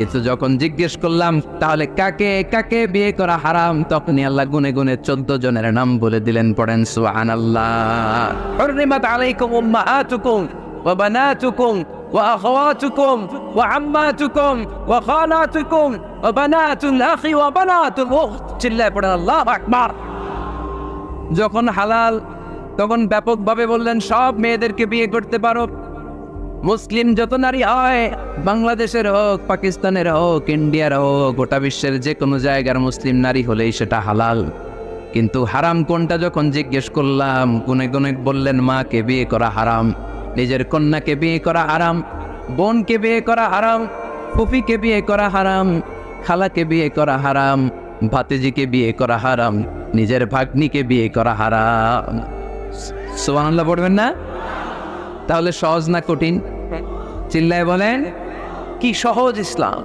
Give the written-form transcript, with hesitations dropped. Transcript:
কিন্তু যখন জিজ্ঞেস করলাম তাহলে কাকে কাকে বিয়ে করা হারাম, তখনই আল্লাহ গুনে গুনে 14 জনের নাম বলে দিলেন। পড়েন সুবহানাল্লাহ। হুররিমাত আলাইকুম উম্মাহাতুকুম ওয়া বানাতুকুম ওয়া আখাওয়াতুকুম ওয়া আম্মাতুকুম ওয়া খালাতুকুম ওয়া বানাতুল আখি ওয়া বানাতুল উখত। চিল্লায়ে পড়েন আল্লাহু আকবার। যখন হালাল তখন ব্যাপকভাবে বললেন সব মেয়েদেরকে বিয়ে করতে পারো। মুসলিম যত নারী হয়, বাংলাদেশের হোক, পাকিস্তানের হোক, ইন্ডিয়ার হোক, গোটা বিশ্বের যে কোনো জায়গার মুসলিম নারী হলেই সেটা হালাল। কিন্তু হারাম কোনটা যখন জিজ্ঞেস করলাম, গুনে গুনে বললেন মাকে বিয়ে করা হারাম, নিজের কন্যাকে বিয়ে করা হারাম, বোনকে বিয়ে করা হারাম, ফুফিকে বিয়ে করা হারাম, খালাকে বিয়ে করা হারাম, ভাতিজিকে বিয়ে করা হারাম, নিজের ভাগ্নিকে বিয়ে করা হারাম। সুবহানাল্লাহ পড়বেন না? তাহলে সহজ না কঠিন? চিল্লায় বলেন, কি সহজ ইসলাম।